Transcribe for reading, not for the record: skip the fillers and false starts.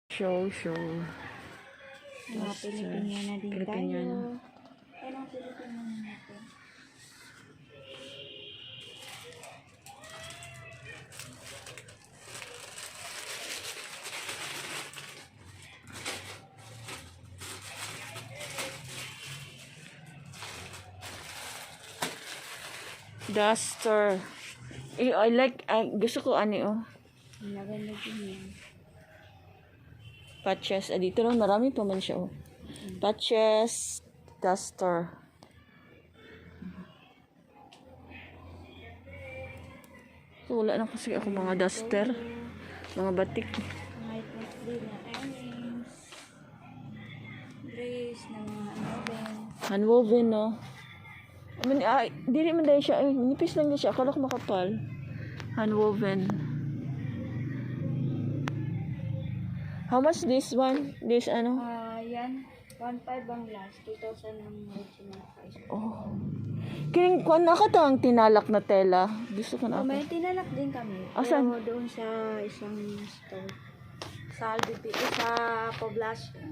Show. Mga Pilipiniana din Pilipiniana. tayo. Anong Pilipiniana natin? Duster. I like, gusto ko Maganda din yan. patches. Dito lang, marami pa man siya. Patches, duster. So, wala na kasi ako mga duster. Mga batik. Mga ipot din na earrings. Dress na mga anoben. Handwoven, no? Dili man dahil siya. Nipis lang din siya. Akala ko makapal. Handwoven. How much this one? This ano? Yan. 1.5 ang last. 2,000 ang original price. Oh. Kining kwan na ka ang tinalak na tela. Gusto ko na ako. May tinalak din kami. Asan? Pero doon sa isang store. Sa Poblacion.